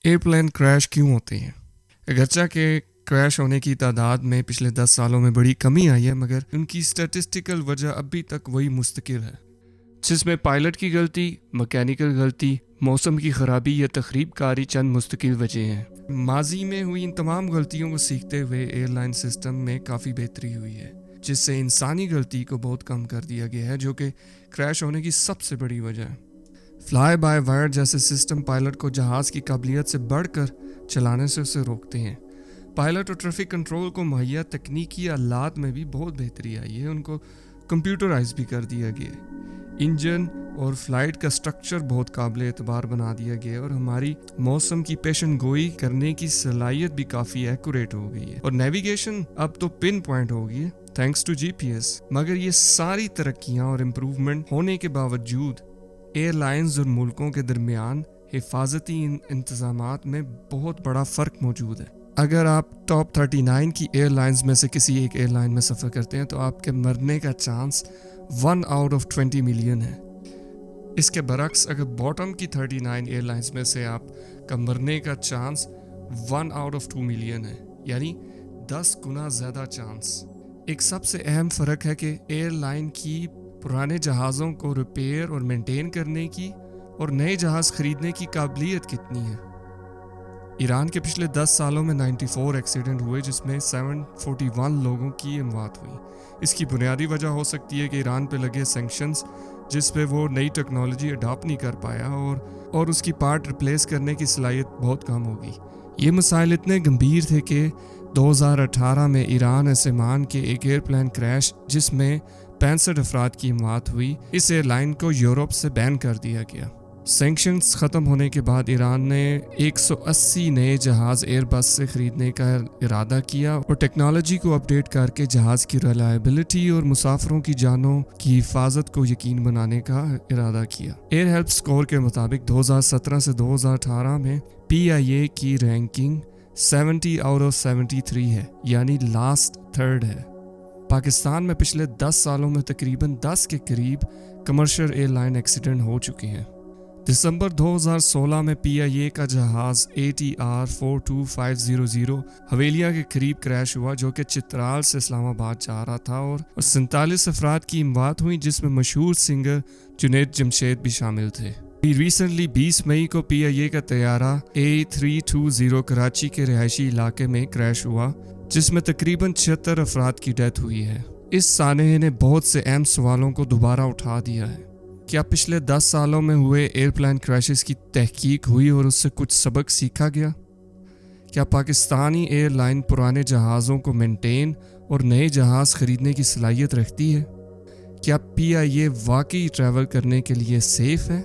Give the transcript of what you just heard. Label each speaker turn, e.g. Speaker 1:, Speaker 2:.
Speaker 1: Airplane crash क्यों होते हैं? अगरचे कि क्रैश होने की तादाद में पिछले 10 सालों में बड़ी कमी आई है, मगर उनकी स्टैटिस्टिकल वजह अभी तक वही मुस्तकिल है, जिसमें पायलट की गलती, मैकेनिकल गलती, मौसम की ख़राबी या तखरीब कारी चंद मुस्तकिल वजह हैं। माजी में हुई इन तमाम गलतियों को सीखते हुए एयरलाइन सिस्टम में काफ़ी बेहतरी हुई है, जिससे इंसानी गलती को बहुत कम कर दिया गया है, जो कि क्रैश होने की सबसे बड़ी वजह है। फ्लाई बाय वायर जैसे सिस्टम पायलट को जहाज़ की काबिलियत से बढ़कर चलाने से उसे रोकते हैं। पायलट और ट्रैफिक कंट्रोल को मुहैया तकनीकी आलात में भी बहुत बेहतरी आई है, उनको कंप्यूटराइज भी कर दिया गया है। इंजन और फ्लाइट का स्ट्रक्चर बहुत काबिल एतबार बना दिया गया है और हमारी मौसम की पेशन गोई करने की सलाहियत भी काफ़ी एक्यूरेट हो गई है और नेविगेशन अब तो पिन पॉइंट हो गई है थैंक्स टू GPS। मगर ये सारी तरक्कियाँ और इम्प्रूवमेंट होने के बावजूद एयरलाइंस और मुल्कों के दरमियान हिफाजती इंतज़ामात में बहुत बड़ा फ़र्क मौजूद है। अगर आप टॉप 39 की एयरलाइंस में से किसी एक एयरलाइन में सफ़र करते हैं तो आपके मरने का चांस 1 आउट ऑफ 20 मिलियन है। इसके बरक्स अगर बॉटम की 39 एयरलाइंस में से आपका मरने का चांस 1 आउट ऑफ 2 मिलियन है, यानी 10 गुना ज़्यादा चांस। एक सबसे अहम फ़र्क है कि एयरलाइन की पुराने जहाज़ों को रिपेयर और मेंटेन करने की और नए जहाज़ ख़रीदने की काबिलियत कितनी है। ईरान के पिछले 10 सालों में 94 एक्सीडेंट हुए, जिसमें 741 लोगों की मौत हुई। इसकी बुनियादी वजह हो सकती है कि ईरान पे लगे सैंक्शंस, जिस पे वो नई टेक्नोलॉजी अडॉप्ट नहीं कर पाया और उसकी पार्ट रिप्लेस करने की सलाहियत बहुत कम हो गई। ये मसाइल इतने गंभीर थे कि 2018 में ईरान एसमान के एक एयरप्लेन क्रैश जिसमें 65 अफराद की मौत हुई, इस एयरलाइन को यूरोप से बैन कर दिया गया। सैंक्शंस ख़त्म होने के बाद ईरान ने 180 नए जहाज़ एयरबस से ख़रीदने का इरादा किया और टेक्नोलॉजी को अपडेट करके जहाज़ की रिलायबिलिटी और मुसाफिरों की जानों की हिफाजत को यकीन बनाने का इरादा किया। एयर हेल्प स्कोर के मुताबिक 2017 से 2018 में PIA की रैंकिंग 70 आउट ऑफ 73 है, यानी लास्ट थर्ड है। पाकिस्तान में पिछले 10 सालों में तकरीबन 10 के करीब कमर्शियल एयरलाइन एक्सीडेंट हो चुके हैं। दिसंबर 2016 में PIA का जहाज़ ATR 42500 हवेलिया के करीब क्रैश हुआ, जो कि चित्राल से इस्लामाबाद जा रहा था और 47 अफराद की मौत हुई, जिसमें मशहूर सिंगर जुनैद जमशेद भी शामिल थे। रिसेंटली 20 मई को PIA का तैयारा A320 कराची के रिहायशी इलाके में क्रैश हुआ, जिसमें तकरीबन 76 अफराद की डेथ हुई है। इस सानहे ने बहुत से अहम सवालों को दोबारा उठा दिया है। क्या पिछले 10 सालों में हुए एयरप्लेन क्रैशेस की तहकीक हुई और उससे कुछ सबक सीखा गया? क्या पाकिस्तानी एयरलाइन पुराने जहाज़ों को मेंटेन और नए जहाज़ ख़रीदने की सलाहियत रखती है? क्या PIA वाकई ट्रैवल करने के लिए सेफ़ है?